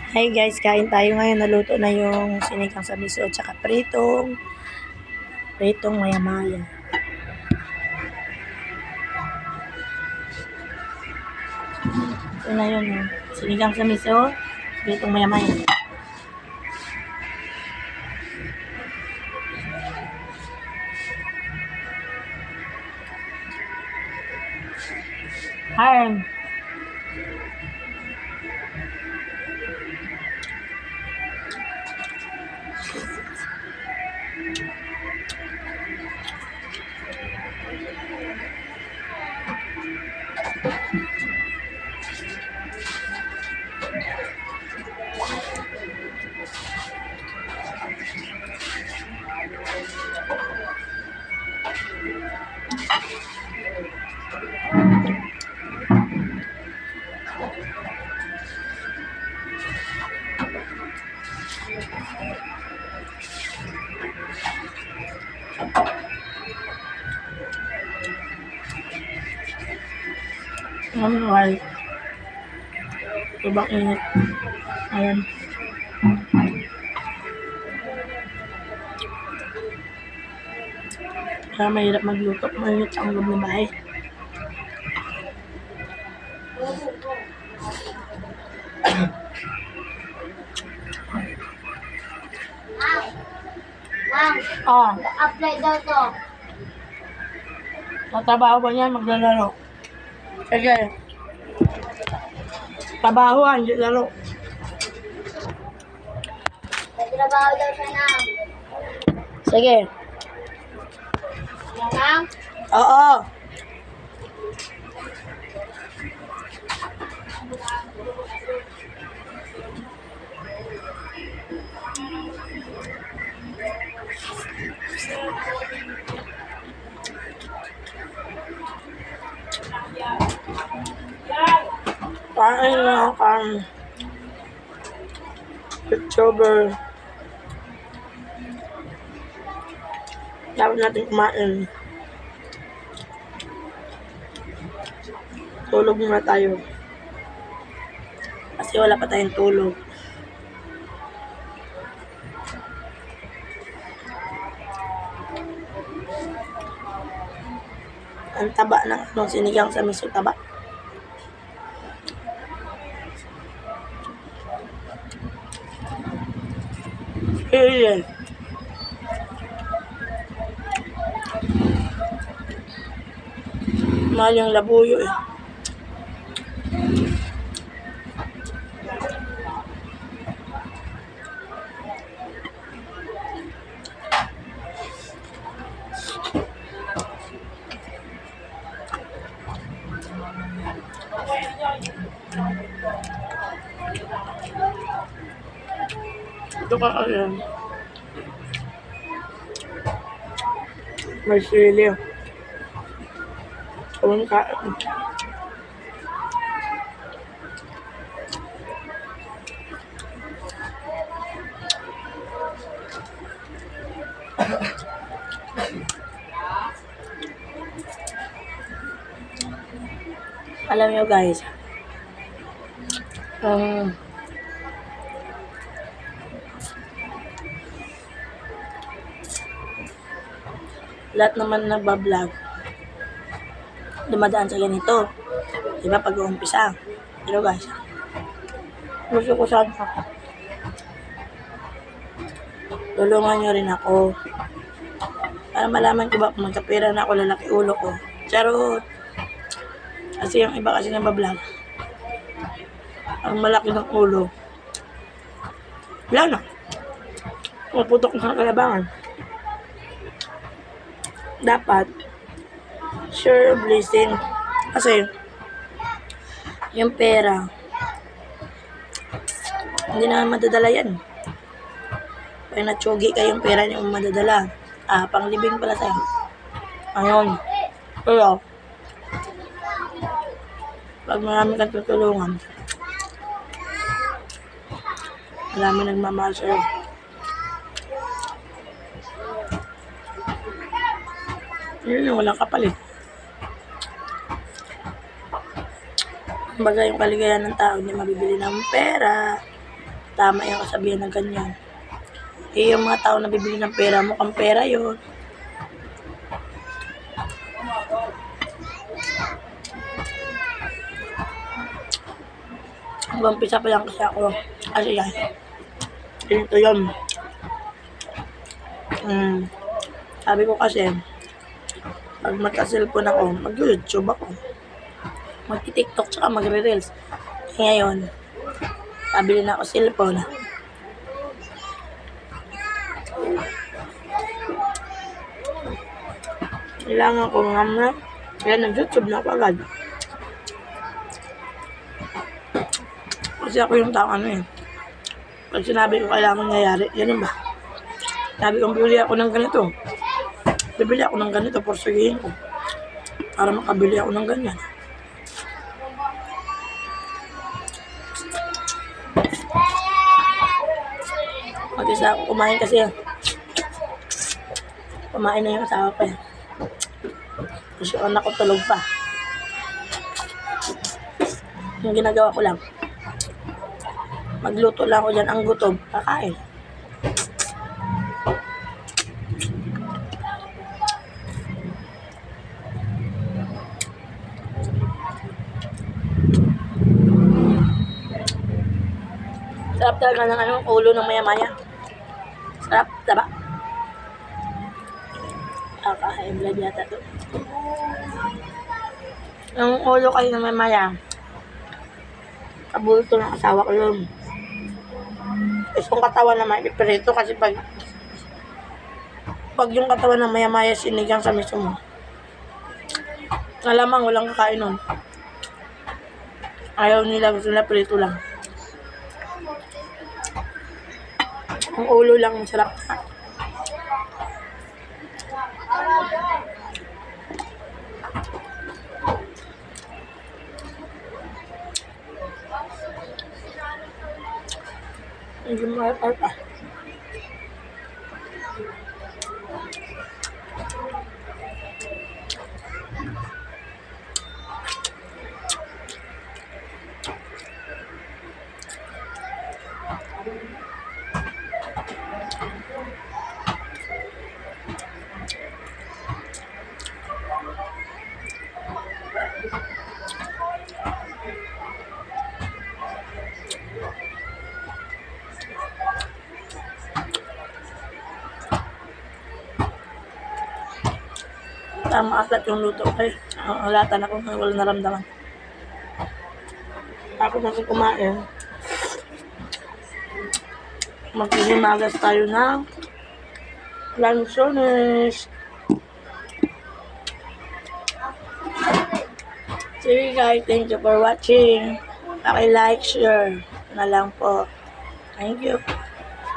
Hi guys, kain tayo ngayon. Naluto na yung sinigang sa miso at saka pritong maya-maya. Ito na yun, sinigang sa miso, pritong maya-maya. Hi. Right. Ibang init. Ayan. Kaya mahirap magluto. Mainit ang loob ng bahay. Apply daw to. Tatrabaho ba niya? Maglalaro. Sige. Trabaho hindi laro. Nagtrabaho daw siya na. Sige. Ma'am? Oo. Kain na October. Dapat natin kumain. Tulog muna tayo. Kasi wala pa tayong tulog. Ang taba ng sinigang sa miso, taba. Ayan. Mahal yung labuyo eh. Ito ka ayan. May sili. Kawang kain. Alam nyo guys, lahat naman nagbablog dumadaan sa ganito, diba, pag-uumpisa. Pero guys, gusto ko sana tulungan nyo rin ako para malaman ko ba kung magkapira na ako, lalaki ulo ko. Charot. Kasi yung iba kasi nagbablog, ang malaki ng ulo, wala na, puputok sa kalabangan. Dapat sure blessing, kasi yung pera hindi na madadala yan. Pag natsugi kayong pera niyo madadala, panglibing pala sa'yo. Ayun. Pero pag marami kang tutulungan, marami nagmamahal sa'yo. Yun yung walang kapalit. Kumbaga yung kaligayahan ng tao hindi mabibili ng pera. tama yung kasabihan ng ganyan. Eh, yung mga tao na bibili ng pera, mukhang pera yun. Mag-umpisa pa lang kasi ako. Kasi yan. Ito yun. Sabi ko kasi, pag magka-cellphone ako, mag-YouTube ako. Mag-TikTok tsaka magre-reels. Ngayon, pabili na ako cellphone. Kailangan ko nga na, kaya nag-YouTube na ako agad. Kasi ako yung tao ano eh. Pag sinabi ko kailangan nangyayari, ganun ba? Sabi ko, bibili ako ng ganito. Bibili ako ng ganito, porsigihin ko. Para makabili ako ng ganyan. Mag-isa ako kumain kasi. Kumain na yung asawa ko eh. Kasi yung anak ko tulog pa. Yung ginagawa ko lang. Magluto lang ako dyan ang gutom. Kakain. Sarap talaga ng ano, ulo ng maya-maya. Sarap, diba? Kaka-high blood yata to. Yung ulo kayo ng maya-maya, kabulto ng asawa ko yun. Isang katawan naman, ipiprito kasi pag yung katawan ng maya-maya sinigang sa miso mo, alamang walang kakain nun. Ayaw nila, gusto nila prito lang. Ang ulo lang masarap. Hindi mo pa. Tama aklat yung luto ko eh. Ang latan ako nang wala naramdaman. Ako kasi kumain. Magpinimagas tayo ng lansones. Sige guys, thank you for watching. Paki-like, share na lang po. Thank you.